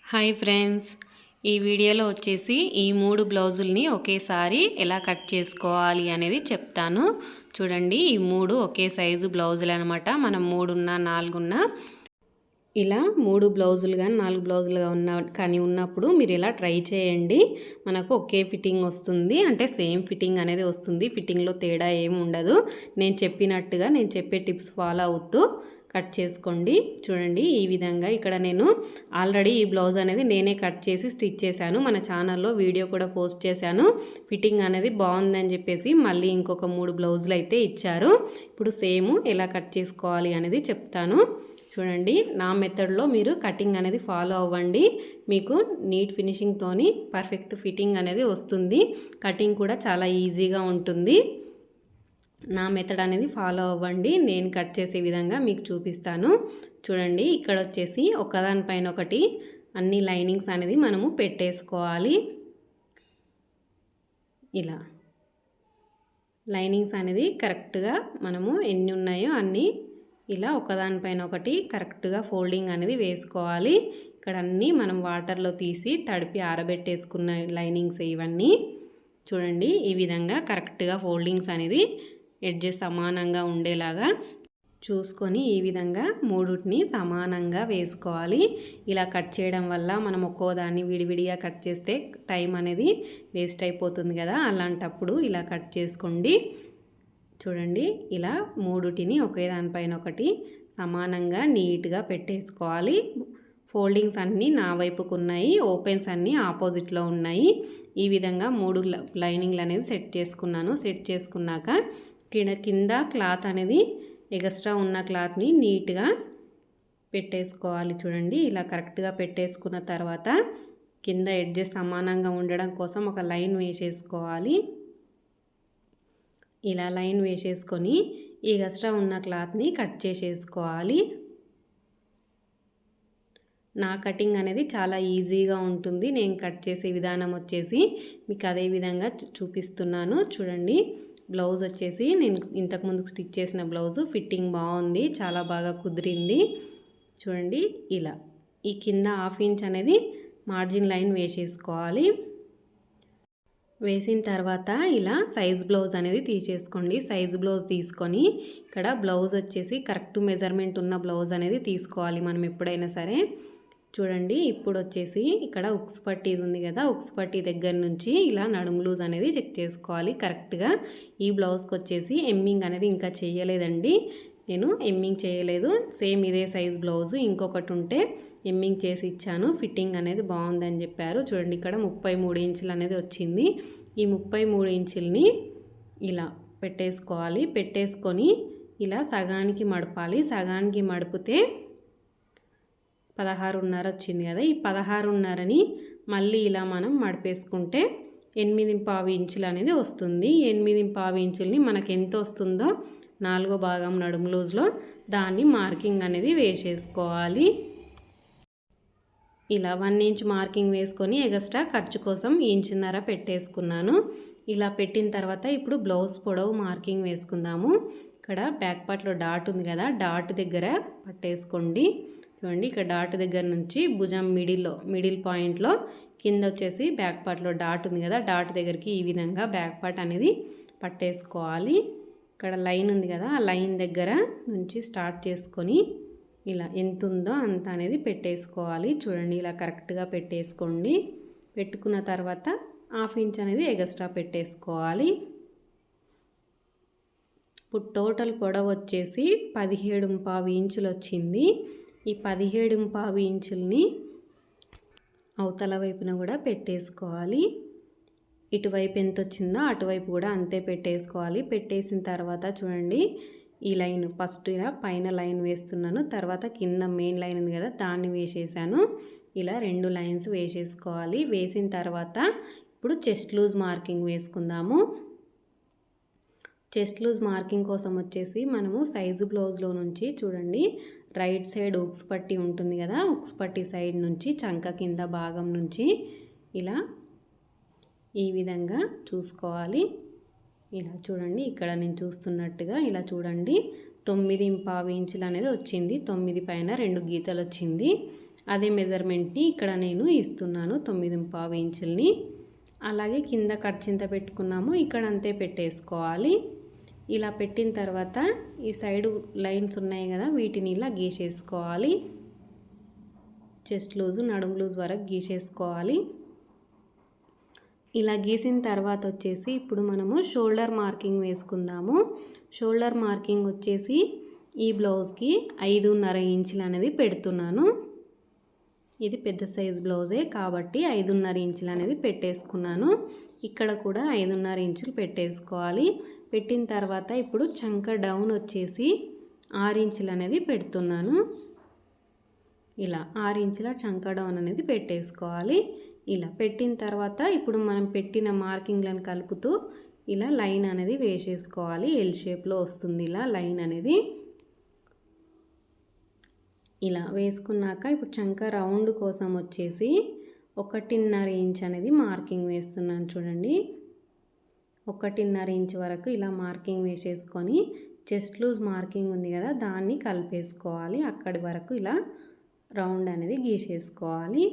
Hi friends, ఈ వీడియోలో వచ్చేసి ఈ 3 బ్లౌజుల్ని ఒకేసారి ఎలా కట్ చేసుకోవాలి అనేది చెప్తాను. చూడండి, ఈ 3 ఒకే సైజు బ్లౌజులు అనమాట. మనం 3 ఉన్నా 4 ఉన్నా ఇలా 3 బ్లౌజులు కానీ 4 బ్లౌజులుగా ఉన్నప్పుడు మీరు ఇలా ట్రై చేయండి. మనకు ఒకే ఫిట్టింగ్ వస్తుంది, అంటే సేమ్ ఫిట్టింగ్ అనేది వస్తుంది. ఫిట్టింగ్లో తేడా ఏమి ఉండదు. నేను చెప్పే టిప్స్ ఫాలో అవుతూ కట్ చేసుకోండి. చూడండి, ఈ విధంగా ఇక్కడ నేను ఆల్రెడీ ఈ బ్లౌజ్ అనేది నేనే కట్ చేసి స్టిచ్ చేశాను. మన ఛానల్లో వీడియో కూడా పోస్ట్ చేశాను. ఫిట్టింగ్ అనేది బాగుందని చెప్పేసి మళ్ళీ ఇంకొక 3 బ్లౌజులు అయితే ఇచ్చారు. ఇప్పుడు సేమ్ ఎలా కట్ చేసుకోవాలి అనేది చెప్తాను. చూడండి, నా మెథడ్లో మీరు కటింగ్ అనేది ఫాలో అవ్వండి. మీకు నీట్ ఫినిషింగ్తోని పర్ఫెక్ట్ ఫిట్టింగ్ అనేది వస్తుంది. కటింగ్ కూడా చాలా ఈజీగా ఉంటుంది. నా మెథడ్ అనేది ఫాలో అవ్వండి. నేను కట్ చేసే విధంగా మీకు చూపిస్తాను. చూడండి, ఇక్కడ వచ్చేసి ఒకదానిపైన ఒకటి అన్ని లైనింగ్స్ అనేది మనము పెట్టేసుకోవాలి. ఇలా లైనింగ్స్ అనేది కరెక్ట్గా మనము ఎన్ని ఉన్నాయో అన్నీ ఇలా ఒకదానిపైన ఒకటి కరెక్ట్గా ఫోల్డింగ్ అనేది వేసుకోవాలి. ఇక్కడ అన్నీ మనం వాటర్లో తీసి తడిపి ఆరబెట్టేసుకున్న లైనింగ్స్ ఇవన్నీ. చూడండి, ఈ విధంగా కరెక్ట్గా ఫోల్డింగ్స్ అనేది ఎడ్జెస్ సమానంగా ఉండేలాగా చూసుకొని ఈ విధంగా మూడుటిని సమానంగా వేసుకోవాలి. ఇలా కట్ చేయడం వల్ల మనం ఒక్కోదాన్ని విడివిడిగా కట్ చేస్తే టైం అనేది వేస్ట్ అయిపోతుంది కదా, అలాంటప్పుడు ఇలా కట్ చేసుకోండి. చూడండి, ఇలా మూడుటిని ఒకే దానిపైన ఒకటి సమానంగా నీట్గా పెట్టేసుకోవాలి. ఫోల్డింగ్స్ అన్నీ నా వైపుకు ఉన్నాయి, ఓపెన్స్ అన్నీ ఆపోజిట్లో ఉన్నాయి. ఈ విధంగా 3 లైనింగ్లు అనేది సెట్ చేసుకున్నాక కింద క్లాత్ అనేది ఎక్స్ట్రా ఉన్న క్లాత్ని నీట్గా పెట్టేసుకోవాలి. చూడండి, ఇలా కరెక్ట్గా పెట్టేసుకున్న తర్వాత కింద ఎడ్జెస్ సమానంగా ఉండడం కోసం ఒక లైన్ వేసేసుకోవాలి. ఇలా లైన్ వేసేసుకొని ఈ ఎక్స్ట్రా ఉన్న క్లాత్ని కట్ చేసేసుకోవాలి. నా కటింగ్ అనేది చాలా ఈజీగా ఉంటుంది. నేను కట్ చేసే విధానం వచ్చేసి మీకు అదే విధంగా చూపిస్తున్నాను. చూడండి, బ్లౌజ్ వచ్చేసి నేను ఇంతకుముందు స్టిచ్ చేసిన బ్లౌజు ఫిట్టింగ్ బాగుంది, చాలా బాగా కుదిరింది. చూడండి, ఇలా ఈ కింద 1/2 ఇంచ్ అనేది మార్జిన్ లైన్ వేసేసుకోవాలి. వేసిన తర్వాత ఇలా సైజ్ బ్లౌజ్ అనేది తీసేసుకోండి. సైజ్ బ్లౌజ్ తీసుకొని ఇక్కడ బ్లౌజ్ వచ్చేసి కరెక్ట్ మెజర్మెంట్ ఉన్న బ్లౌజ్ అనేది తీసుకోవాలి మనం ఎప్పుడైనా సరే. చూడండి, ఇప్పుడు వచ్చేసి ఇక్కడ ఉక్స్ పట్టీ ఉంది కదా, ఉక్స్ పట్టీ దగ్గర నుంచి ఇలా నడుము లూజ్ అనేది చెక్ చేసుకోవాలి కరెక్ట్గా. ఈ బ్లౌజ్కి వచ్చేసి ఎమ్మింగ్ అనేది ఇంకా చేయలేదండి, నేను ఎమ్మింగ్ చేయలేదు. సేమ్ ఇదే సైజ్ బ్లౌజు ఇంకొకటి ఉంటే ఎమ్మింగ్ చేసి ఇచ్చాను. ఫిట్టింగ్ అనేది బాగుందని చెప్పారు. చూడండి, ఇక్కడ 33 ఇంచులు అనేది వచ్చింది. ఈ 33 ఇంచుల్ని ఇలా పెట్టేసుకోవాలి. పెట్టేసుకొని ఇలా సగానికి మడపాలి. సగానికి మడిపితే 16.5 వచ్చింది కదా, ఈ 16.5ని మళ్ళీ ఇలా మనం మడిపేసుకుంటే 8.25 ఇంచులు అనేది వస్తుంది. 8.25 ఇంచుల్ని మనకు ఎంత వస్తుందో 4వ భాగం నడుము లూజ్లో దాన్ని మార్కింగ్ అనేది వేసేసుకోవాలి. ఇలా 1 ఇంచ్ మార్కింగ్ వేసుకొని ఎక్స్ట్రా ఖర్చు కోసం 1.5 ఇంచ్ పెట్టేసుకున్నాను. ఇలా పెట్టిన తర్వాత ఇప్పుడు బ్లౌజ్ పొడవు మార్కింగ్ వేసుకుందాము. ఇక్కడ బ్యాక్ పార్ట్లో డాట్ ఉంది కదా, డాట్ దగ్గర పట్టేసుకోండి. చూడండి, ఇక్కడ డాట్ దగ్గర నుంచి భుజం మిడిల్ పాయింట్లో కింద వచ్చేసి బ్యాక్ పార్ట్లో డాట్ ఉంది కదా, డాట్ దగ్గరికి ఈ విధంగా బ్యాక్ పార్ట్ అనేది పట్టేసుకోవాలి. ఇక్కడ లైన్ ఉంది కదా, ఆ లైన్ దగ్గర నుంచి స్టార్ట్ చేసుకొని ఇలా ఎంత ఉందో అంత అనేది పెట్టేసుకోవాలి. చూడండి, ఇలా కరెక్ట్గా పెట్టేసుకోండి. పెట్టుకున్న తర్వాత 1/2 ఇంచ్ అనేది ఎక్స్ట్రా పెట్టేసుకోవాలి. ఇప్పుడు టోటల్ పొడవు వచ్చేసి 17.25 ఇంచులు వచ్చింది. ఈ 17.25 ఇంచుల్ని అవతల వైపున కూడా పెట్టేసుకోవాలి. ఇటువైపు ఎంత వచ్చిందో అటువైపు కూడా అంతే పెట్టేసుకోవాలి. పెట్టేసిన తర్వాత చూడండి, ఈ లైన్ ఫస్ట్ ఇలా పైన లైన్ వేస్తున్నాను, తర్వాత కింద మెయిన్ లైన్ ఉంది కదా దాన్ని వేసేసాను. ఇలా 2 లైన్స్ వేసేసుకోవాలి. వేసిన తర్వాత ఇప్పుడు చెస్ట్ లూజ్ మార్కింగ్ వేసుకుందాము. చెస్ట్ లూజ్ మార్కింగ్ కోసం వచ్చేసి మనము సైజు బ్లౌజ్లో నుంచి చూడండి, రైట్ సైడ్ ఉక్స్ పట్టీ ఉంటుంది కదా, ఉక్స్ పట్టీ సైడ్ నుంచి చంక కింద భాగం నుంచి ఇలా ఈ విధంగా చూసుకోవాలి. ఇలా చూడండి, ఇక్కడ నేను చూస్తున్నట్టుగా ఇలా చూడండి, 9.25 ఇంచులు అనేది వచ్చింది. 9 పైన 2 గీతలు వచ్చింది. అదే మెజర్మెంట్ని ఇక్కడ నేను ఇస్తున్నాను 9.5 ఇంచుల్ని. అలాగే కింద ఖర్చింత పెట్టుకున్నాము ఇక్కడ అంతే పెట్టేసుకోవాలి. ఇలా పెట్టిన తర్వాత ఈ సైడ్ లైన్స్ ఉన్నాయి కదా వీటిని ఇలా గీసేసుకోవాలి. చెస్ట్ లూజు నడుము లూజ్ వరకు గీసేసుకోవాలి. ఇలా గీసిన తర్వాత వచ్చేసి ఇప్పుడు మనము షోల్డర్ మార్కింగ్ వేసుకుందాము. షోల్డర్ మార్కింగ్ వచ్చేసి ఈ బ్లౌజ్కి 5.5 ఇంచులు అనేది పెడుతున్నాను. ఇది పెద్ద సైజ్ బ్లౌజే కాబట్టి 5.5 ఇంచులు అనేది పెట్టేసుకున్నాను. ఇక్కడ కూడా 5.5 ఇంచులు పెట్టేసుకోవాలి. పెట్టిన తర్వాత ఇప్పుడు చంక డౌన్ వచ్చేసి 6 ఇంచులు అనేది పెడుతున్నాను. ఇలా 6 ఇంచుల చంక డౌన్ అనేది పెట్టేసుకోవాలి. ఇలా పెట్టిన తర్వాత ఇప్పుడు మనం పెట్టిన మార్కింగ్లను కలుపుతూ ఇలా లైన్ అనేది వేసేసుకోవాలి. ఎల్ షేప్లో వస్తుంది ఇలా లైన్ అనేది. ఇలా వేసుకున్నాక ఇప్పుడు చంక రౌండ్ కోసం వచ్చేసి 1.5 ఇంచ్ అనేది మార్కింగ్ వేస్తున్నాను చూడండి. 1.5 ఇంచ్ వరకు ఇలా మార్కింగ్ వేసేసుకొని చెస్ట్ లూజ్ మార్కింగ్ ఉంది కదా దాన్ని కలిపేసుకోవాలి. అక్కడి వరకు ఇలా రౌండ్ అనేది గీసేసుకోవాలి.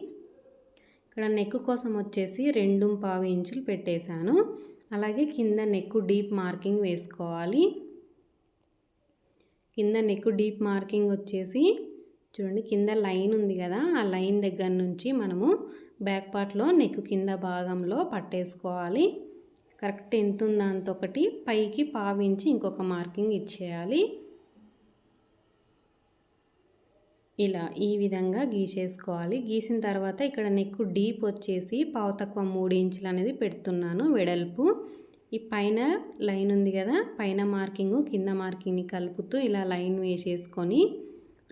ఇక్కడ నెక్ కోసం వచ్చేసి 2.5 ఇంచులు పెట్టేశాను. అలాగే కింద నెక్ డీప్ మార్కింగ్ వేసుకోవాలి. కింద నెక్ డీప్ మార్కింగ్ వచ్చేసి చూడండి కింద లైన్ ఉంది కదా ఆ లైన్ దగ్గర నుంచి మనము బ్యాక్ పార్ట్లో నెక్ కింద భాగంలో పట్టేసుకోవాలి. కరెక్ట్ ఎంత ఉందో అంత ఒకటి పైకి 1/2 ఇంచ్ ఇంకొక మార్కింగ్ ఇచ్చేయాలి. ఇలా ఈ విధంగా గీసేసుకోవాలి. గీసిన తర్వాత ఇక్కడ నెక్ డీప్ వచ్చేసి 3 ఇంచులు అనేది పెడుతున్నాను వెడల్పు. ఈ పైన లైన్ ఉంది కదా పైన మార్కింగ్ కింద మార్కింగ్ని కలుపుతూ ఇలా లైన్ వేసేసుకొని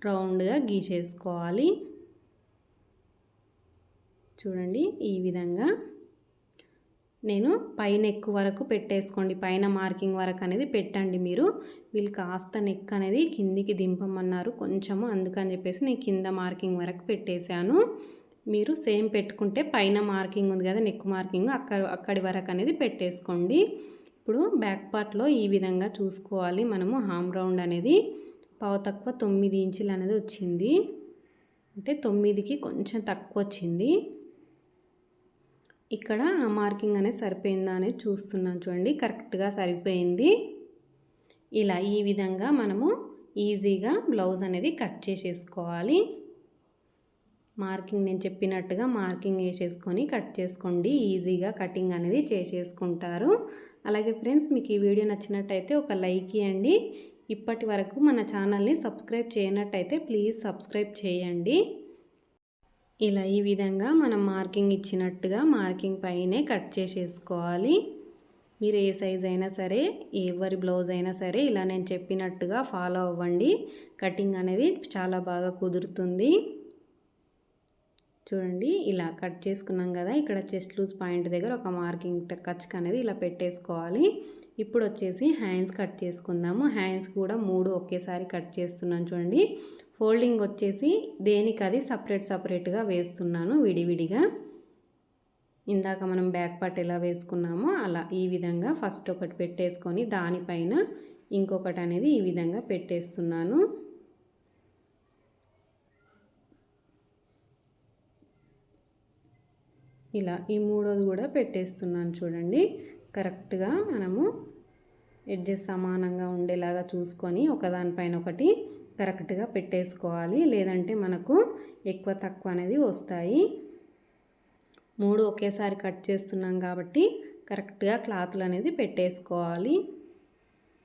రౌండ్గా గీసేసుకోవాలి. చూడండి ఈ విధంగా నేను పై నెక్ వరకు పెట్టేసుకోండి. పైన మార్కింగ్ వరకు అనేది పెట్టండి మీరు. వీళ్ళు కాస్త నెక్ అనేది కిందికి దింపమన్నారు కొంచెము, అందుకని చెప్పేసి నేను కింద మార్కింగ్ వరకు పెట్టేశాను. మీరు సేమ్ పెట్టుకుంటే పైన మార్కింగ్ ఉంది కదా నెక్ మార్కింగ్ అక్కడి వరకు అనేది పెట్టేసుకోండి. ఇప్పుడు బ్యాక్ పార్ట్లో ఈ విధంగా చూసుకోవాలి మనము. హామ్ రౌండ్ అనేది 9 ఇంచులు అనేది వచ్చింది. అంటే 9కి కొంచెం తక్కువ వచ్చింది. ఇక్కడ ఆ మార్కింగ్ అనేది సరిపోయిందా అనేది చూస్తున్నాను చూడండి. కరెక్ట్గా సరిపోయింది. ఇలా ఈ విధంగా మనము ఈజీగా బ్లౌజ్ అనేది కట్ చేసేసుకోవాలి. మార్కింగ్ నేను చెప్పినట్టుగా మార్కింగ్ వేసేసుకొని కట్ చేసుకోండి. ఈజీగా కటింగ్ అనేది చేసేసుకుంటారు. అలాగే ఫ్రెండ్స్ మీకు ఈ వీడియో నచ్చినట్టయితే ఒక లైక్ ఇవ్వండి. ఇప్పటి వరకు మన ఛానల్ని సబ్స్క్రైబ్ చేయనట్టయితే ప్లీజ్ సబ్స్క్రైబ్ చేయండి. ఇలా ఈ విధంగా మనం మార్కింగ్ ఇచ్చినట్టుగా మార్కింగ్ పైనే కట్ చేసేసుకోవాలి. మీరు ఏ సైజ్ అయినా సరే ఎవరి బ్లౌజ్ అయినా సరే ఇలా నేను చెప్పినట్టుగా ఫాలో అవ్వండి. కటింగ్ అనేది చాలా బాగా కుదురుతుంది. చూడండి ఇలా కట్ చేసుకున్నాం కదా. ఇక్కడ చెస్ట్ లూజ్ పాయింట్ దగ్గర ఒక మార్కింగ్ కచ్క అనేది ఇలా పెట్టేసుకోవాలి. ఇప్పుడు వచ్చేసి హ్యాండ్స్ కట్ చేసుకుందాము. హ్యాండ్స్ కూడా 3 ఒకేసారి కట్ చేస్తున్నాను చూడండి. ఫోల్డింగ్ వచ్చేసి దేనికి అది సపరేట్గా వేస్తున్నాను విడివిడిగా. ఇందాక మనం బ్యాక్ పార్ట్ ఎలా వేసుకున్నామో అలా ఈ విధంగా ఫస్ట్ ఒకటి పెట్టేసుకొని దానిపైన ఇంకొకటి అనేది ఈ విధంగా పెట్టేస్తున్నాను. ఇలా ఈ మూడోది కూడా పెట్టేస్తున్నాను చూడండి. కరెక్ట్గా మనము ఎడ్జెస్ సమానంగా ఉండేలాగా చూసుకొని ఒకదానిపైన ఒకటి కరెక్ట్గా పెట్టేసుకోవాలి. లేదంటే మనకు ఎక్కువ తక్కువ అనేది వస్తాయి. 3 ఒకేసారి కట్ చేస్తున్నాం కాబట్టి కరెక్ట్గా క్లాతులు అనేది పెట్టేసుకోవాలి.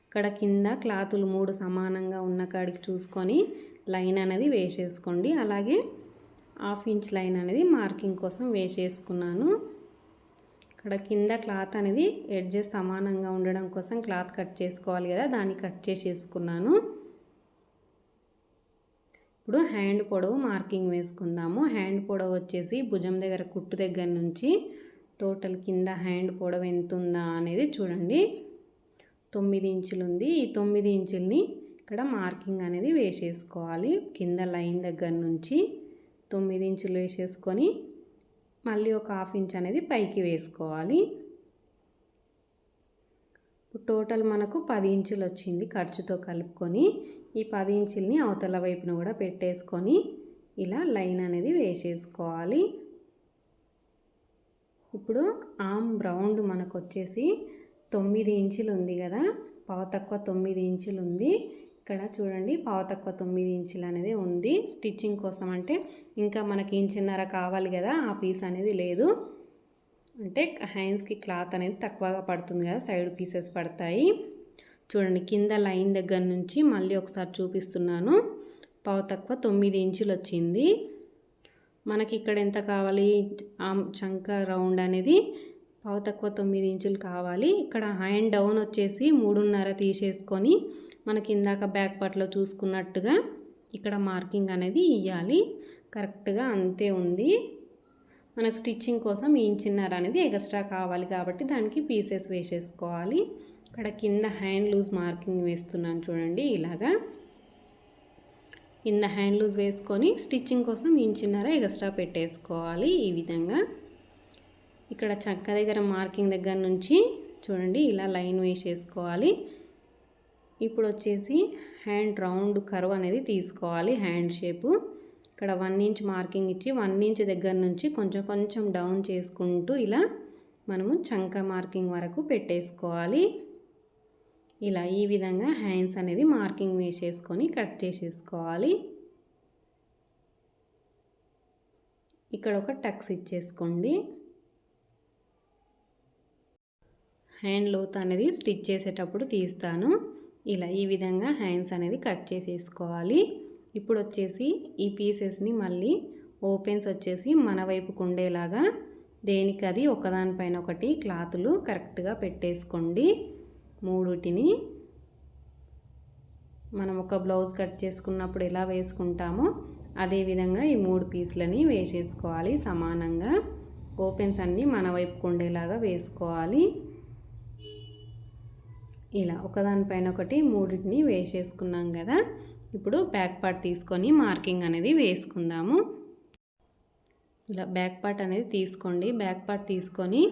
ఇక్కడ కింద క్లాతులు 3 సమానంగా ఉన్న కాడికి చూసుకొని లైన్ అనేది వేసేసుకోండి. అలాగే 1/2 ఇంచ్ లైన్ అనేది మార్కింగ్ కోసం వేసేసుకున్నాను. ఇక్కడ కింద క్లాత్ అనేది ఎడ్జెస్ సమానంగా ఉండడం కోసం క్లాత్ కట్ చేసుకోవాలి కదా, దాన్ని కట్ చేసేసుకున్నాను. ఇప్పుడు హ్యాండ్ పొడవు మార్కింగ్ వేసుకుందాము. హ్యాండ్ పొడవు వచ్చేసి భుజం దగ్గర కుట్టు దగ్గర నుంచి టోటల్ కింద హ్యాండ్ పొడవు ఎంత ఉందా అనేది చూడండి. 9 ఇంచులు ఉంది. ఈ 9 ఇంచుల్ని ఇక్కడ మార్కింగ్ అనేది వేసేసుకోవాలి. కింద లైన్ దగ్గర నుంచి 9 ఇంచులు వేసేసుకొని మళ్ళీ ఒక 1/2 ఇంచ్ అనేది పైకి వేసుకోవాలి. టోటల్ మనకు 10 ఇంచులు వచ్చింది ఖర్చుతో కలుపుకొని. ఈ 10 ఇంచుల్ని అవతల వైపున కూడా పెట్టేసుకొని ఇలా లైన్ అనేది వేసేసుకోవాలి. ఇప్పుడు ఆర్మ్ రౌండ్ మనకు వచ్చేసి 9 ఇంచులు ఉంది కదా, పావు తక్కువ 9 ఇంచులు ఉంది. ఇక్కడ చూడండి పావు తక్కువ 9 ఇంచులు అనేది ఉంది. స్టిచ్చింగ్ కోసం అంటే ఇంకా మనకి ఇంచున్నర కావాలి కదా, ఆ పీస్ అనేది లేదు. అంటే హ్యాండ్స్కి క్లాత్ అనేది తక్కువగా పడుతుంది కదా, సైడ్ పీసెస్ పడతాయి. చూడండి కింద లైన్ దగ్గర నుంచి మళ్ళీ ఒకసారి చూపిస్తున్నాను. పావు తక్కువ 9 ఇంచులు వచ్చింది. మనకి ఇక్కడ ఎంత కావాలి, చంక రౌండ్ అనేది పావు తక్కువ 9 ఇంచులు కావాలి. ఇక్కడ హ్యాండ్ డౌన్ వచ్చేసి 3.5 తీసేసుకొని మనకి ఇందాక బ్యాక్ పార్ట్లో చూసుకున్నట్టుగా ఇక్కడ మార్కింగ్ అనేది ఇవ్వాలి. కరెక్ట్గా అంతే ఉంది. మనకు స్టిచ్చింగ్ కోసం ఈ ఇంచున్నర అనేది ఎక్స్ట్రా కావాలి కాబట్టి దానికి పీసెస్ వేసేసుకోవాలి. ఇక్కడ కింద హ్యాండ్ లూజ్ మార్కింగ్ వేస్తున్నాను చూడండి. ఇలాగా కింద హ్యాండ్ లూజ్ వేసుకొని స్టిచ్చింగ్ కోసం ఇంచున్నర ఎక్స్ట్రా పెట్టేసుకోవాలి. ఈ విధంగా ఇక్కడ చంక దగ్గర మార్కింగ్ దగ్గర నుంచి చూడండి ఇలా లైన్ వేసేసుకోవాలి. ఇప్పుడు వచ్చేసి హ్యాండ్ రౌండ్ కర్వ్ అనేది తీసుకోవాలి. హ్యాండ్ షేపు ఇక్కడ 1 ఇంచ్ మార్కింగ్ ఇచ్చి 1 ఇంచ్ దగ్గర నుంచి కొంచెం కొంచెం డౌన్ చేసుకుంటూ ఇలా మనము చంక మార్కింగ్ వరకు పెట్టేసుకోవాలి. ఇలా ఈ విధంగా హ్యాండ్స్ అనేది మార్కింగ్ వేసేసుకొని కట్ చేసేసుకోవాలి. ఇక్కడ ఒక టక్స్ ఇచ్చేసుకోండి. హ్యాండ్ లోత్ అనేది స్టిచ్ చేసేటప్పుడు తీస్తాను. ఇలా ఈ విధంగా హ్యాండ్స్ అనేది కట్ చేసేసుకోవాలి. ఇప్పుడు వచ్చేసి ఈ పీసెస్ని మళ్ళీ ఓపెన్స్ వచ్చేసి మన వైపుకు ఉండేలాగా దేనికి అది ఒకదానిపైన ఒకటి క్లాతులు కరెక్ట్గా పెట్టేసుకోండి. మూడుటిని మనం ఒక బ్లౌజ్ కట్ చేసుకున్నప్పుడు ఎలా వేసుకుంటామో అదేవిధంగా ఈ 3 పీసులని వేసేసుకోవాలి. సమానంగా ఓపెన్స్ అన్నీ మన వైపుకు ఉండేలాగా వేసుకోవాలి. ఇలా ఒకదానిపైన ఒకటి మూడింటిని వేసేసుకున్నాం కదా. ఇప్పుడు బ్యాక్ పార్ట్ తీసుకొని మార్కింగ్ అనేది వేసుకుందాము. ఇలా బ్యాక్ పార్ట్ అనేది తీసుకోండి. బ్యాక్ పార్ట్ తీసుకొని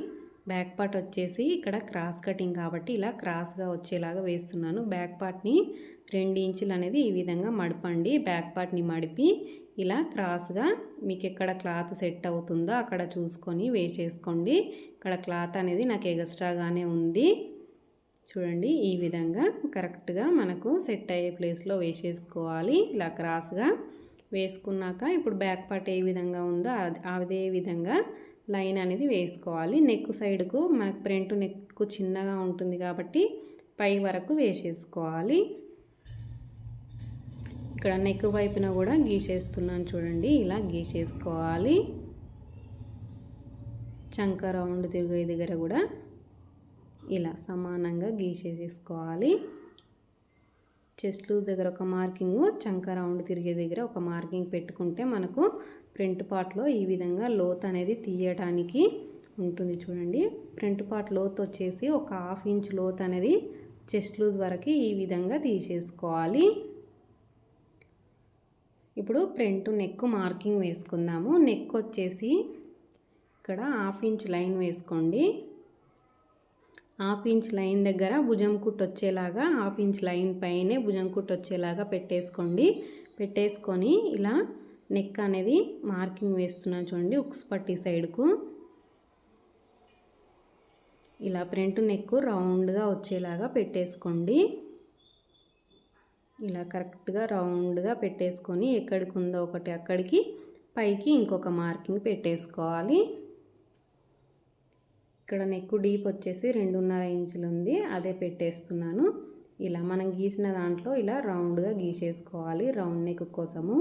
బ్యాక్ పార్ట్ వచ్చేసి ఇక్కడ క్రాస్ కటింగ్ కాబట్టి ఇలా క్రాస్గా వచ్చేలాగా వేస్తున్నాను. బ్యాక్ పార్ట్ని 2 ఇంచులు అనేది ఈ విధంగా మడపండి. బ్యాక్ పార్ట్ని మడిపి ఇలా క్రాస్గా మీకు ఎక్కడ క్లాత్ సెట్ అవుతుందో అక్కడ చూసుకొని వేసేసుకోండి. ఇక్కడ క్లాత్ అనేది నాకు ఎక్స్ట్రాగానే ఉంది. చూడండి ఈ విధంగా కరెక్ట్గా మనకు సెట్ అయ్యే ప్లేస్లో వేసేసుకోవాలి. ఇలా క్రాస్గా వేసుకున్నాక ఇప్పుడు బ్యాక్ పార్ట్ ఏ విధంగా ఉందో అదే విధంగా లైన్ అనేది వేసుకోవాలి. నెక్ సైడ్కు మనకు ఫ్రంట్ నెక్ చిన్నగా ఉంటుంది కాబట్టి పై వరకు వేసేసుకోవాలి. ఇక్కడ నెక్ వైపున కూడా గీసేస్తున్నాను చూడండి. ఇలా గీసేసుకోవాలి. చంక రౌండ్ తిరిగే దగ్గర కూడా ఇలా సమానంగా గీసేసుకోవాలి. చెస్ట్ లూజ్ దగ్గర ఒక మార్కింగ్, చంక రౌండ్ తిరిగే దగ్గర ఒక మార్కింగ్ పెట్టుకుంటే మనకు ఫ్రంట్ పార్ట్లో ఈ విధంగా లోత్ అనేది తీయడానికి ఉంటుంది. చూడండి ఫ్రంట్ పార్ట్ లోత్ వచ్చేసి ఒక 1/2 ఇంచ్ లోత్ అనేది చెస్ట్ లూజ్ వరకు ఈ విధంగా తీసేసుకోవాలి. ఇప్పుడు ఫ్రంట్ నెక్ మార్కింగ్ వేసుకుందాము. నెక్ వచ్చేసి ఇక్కడ 1/2 ఇంచ్ లైన్ వేసుకోండి. 1/2 ఇంచ్ లైన్ దగ్గర భుజం కుట్టు వచ్చేలాగా 1/2 ఇంచ్ లైన్ పైనే భుజం కుట్టు వచ్చేలాగా పెట్టేసుకోండి. పెట్టేసుకొని ఇలా నెక్ అనేది మార్కింగ్ వేస్తున్నాను చూడండి. ఉక్స్ పట్టి సైడ్కు ఇలా ఫ్రంట్ నెక్ రౌండ్గా వచ్చేలాగా పెట్టేసుకోండి. ఇలా కరెక్ట్గా రౌండ్గా పెట్టేసుకొని ఎక్కడికి ఉందో ఒకటి అక్కడికి పైకి ఇంకొక మార్కింగ్ పెట్టేసుకోవాలి. ఇక్కడ నెక్ డీప్ వచ్చేసి 2.5 ఇంచులు ఉంది, అదే పెట్టేస్తున్నాను. ఇలా మనం గీసిన దాంట్లో ఇలా రౌండ్గా గీసేసుకోవాలి రౌండ్ నెక్ కోసము.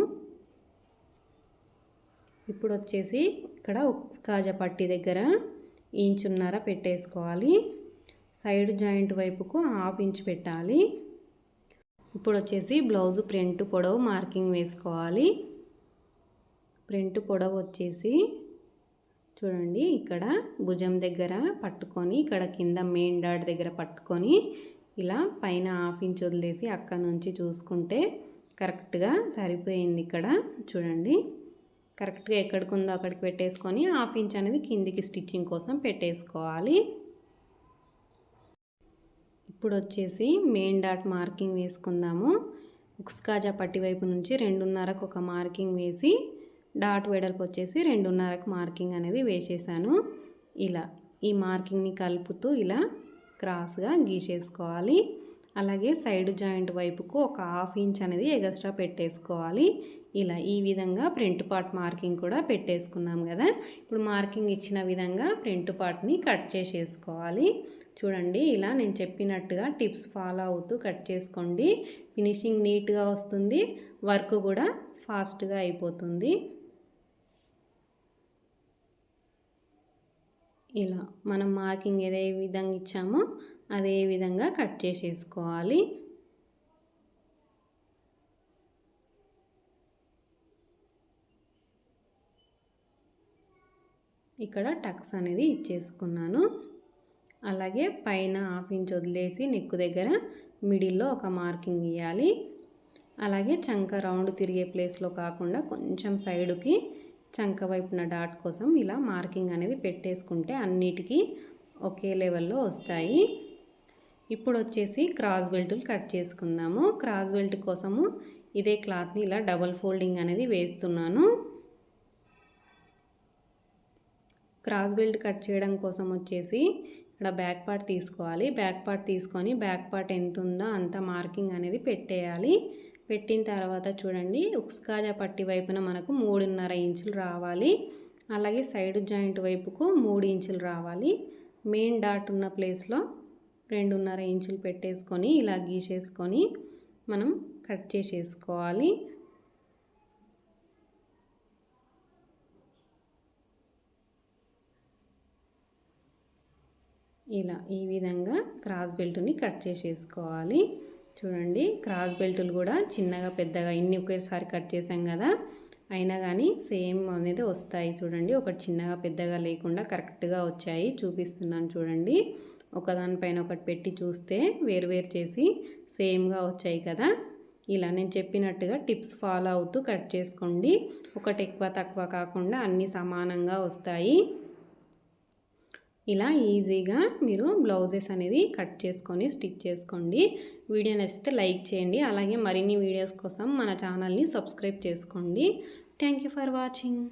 ఇప్పుడు వచ్చేసి ఇక్కడ కాజా పట్టి దగ్గర 1.5 ఇంచ్ పెట్టేసుకోవాలి. సైడ్ జాయింట్ వైపుకు 1/2 ఇంచ్ పెట్టాలి. ఇప్పుడు వచ్చేసి బ్లౌజ్ ఫ్రంట్ పొడవు మార్కింగ్ వేసుకోవాలి. ఫ్రంట్ పొడవు వచ్చేసి చూడండి ఇక్కడ భుజం దగ్గర పట్టుకొని ఇక్కడ కింద మెయిన్ డాట్ దగ్గర పట్టుకొని ఇలా పైన 1/2 ఇంచ్ వదిలేసి అక్కడ నుంచి చూసుకుంటే కరెక్ట్గా సరిపోయింది. ఇక్కడ చూడండి కరెక్ట్గా ఎక్కడికి ఉందో అక్కడికి పెట్టేసుకొని 1/2 ఇంచ్ అనేది కిందికి స్టిచ్చింగ్ కోసం పెట్టేసుకోవాలి. ఇప్పుడు వచ్చేసి మెయిన్ డాట్ మార్కింగ్ వేసుకుందాము. ఉక్స్ కాజా పట్టి వైపు నుంచి 2.5కు ఒక మార్కింగ్ వేసి డాట్ వెడల్పు వచ్చేసి 2.5కు మార్కింగ్ అనేది వేసేసాను. ఇలా ఈ మార్కింగ్ని కలుపుతూ ఇలా క్రాస్గా గీసేసుకోవాలి. అలాగే సైడ్ జాయింట్ వైపుకు ఒక 1/2 ఇంచ్ అనేది ఎగస్ట్రా పెట్టేసుకోవాలి. ఇలా ఈ విధంగా ఫ్రంట్ పార్ట్ మార్కింగ్ కూడా పెట్టేసుకున్నాం కదా. ఇప్పుడు మార్కింగ్ ఇచ్చిన విధంగా ఫ్రంట్ పార్ట్ని కట్ చేసేసుకోవాలి. చూడండి ఇలా నేను చెప్పినట్టుగా టిప్స్ ఫాలో అవుతూ కట్ చేసుకోండి. ఫినిషింగ్ నీట్గా వస్తుంది, వర్క్ కూడా ఫాస్ట్గా అయిపోతుంది. ఇలా మనం మార్కింగ్ ఏ విధంగా ఇచ్చామో అదే విధంగా కట్ చేసేసుకోవాలి. ఇక్కడ టక్స్ అనేది ఇచ్చేసుకున్నాను. అలాగే పైన 1/2 ఇంచ్ వదిలేసి నెక్ దగ్గర మిడిల్లో ఒక మార్కింగ్ ఇవ్వాలి. అలాగే చంక రౌండ్ తిరిగే ప్లేస్లో కాకుండా కొంచెం సైడుకి చంక వైపున డాట్ కోసం ఇలా మార్కింగ్ అనేది పెట్టేసుకుంటే అన్నిటికీ ఒకే లెవెల్లో వస్తాయి. ఇప్పుడు వచ్చేసి క్రాస్ బెల్టులు కట్ చేసుకుందాము. క్రాస్ బెల్ట్ కోసము ఇదే క్లాత్ని ఇలా డబల్ ఫోల్డింగ్ అనేది వేస్తున్నాను. క్రాస్ బెల్ట్ కట్ చేయడం కోసం వచ్చేసి ఇక్కడ బ్యాక్ పార్ట్ తీసుకోవాలి. బ్యాక్ పార్ట్ తీసుకొని బ్యాక్ పార్ట్ ఎంత ఉందో అంత మార్కింగ్ అనేది పెట్టేయాలి. పెట్టిన తర్వాత చూడండి ఉక్స్ కాజా పట్టి వైపున మనకు 3.5 ఇంచులు రావాలి. అలాగే సైడ్ జాయింట్ వైపుకు 3 ఇంచులు రావాలి. మెయిన్ డాట్ ఉన్న ప్లేస్లో 2.5 ఇంచులు పెట్టేసుకొని ఇలా గీసేసుకొని మనం కట్ చేసేసుకోవాలి. ఇలా ఈ విధంగా క్రాస్ బెల్ట్ని కట్ చేసేసుకోవాలి. చూడండి క్రాస్ బెల్టులు కూడా చిన్నగా పెద్దగా ఇన్ని ఒకేసారి కట్ చేసాం కదా, అయినా కానీ సేమ్ అనేది వస్తాయి. చూడండి ఒకటి చిన్నగా పెద్దగా లేకుండా కరెక్ట్గా వచ్చాయి. చూపిస్తున్నాను చూడండి. ఒకదానిపైన ఒకటి పెట్టి చూస్తే వేరు చేసి సేమ్గా వచ్చాయి కదా. ఇలా నేను చెప్పినట్టుగా టిప్స్ ఫాలో అవుతూ కట్ చేసుకోండి. ఒకటి ఎక్కువ తక్కువ కాకుండా అన్నీ సమానంగా వస్తాయి. ఇలా ఈజీగా మీరు బ్లౌజెస్ అనేది కట్ చేసుకొని స్టిచ్ చేసుకోండి. వీడియో నచ్చితే లైక్ చేయండి. అలాగే మరిన్ని వీడియోస్ కోసం మన ఛానల్ని సబ్స్క్రైబ్ చేసుకోండి. Thank you for watching.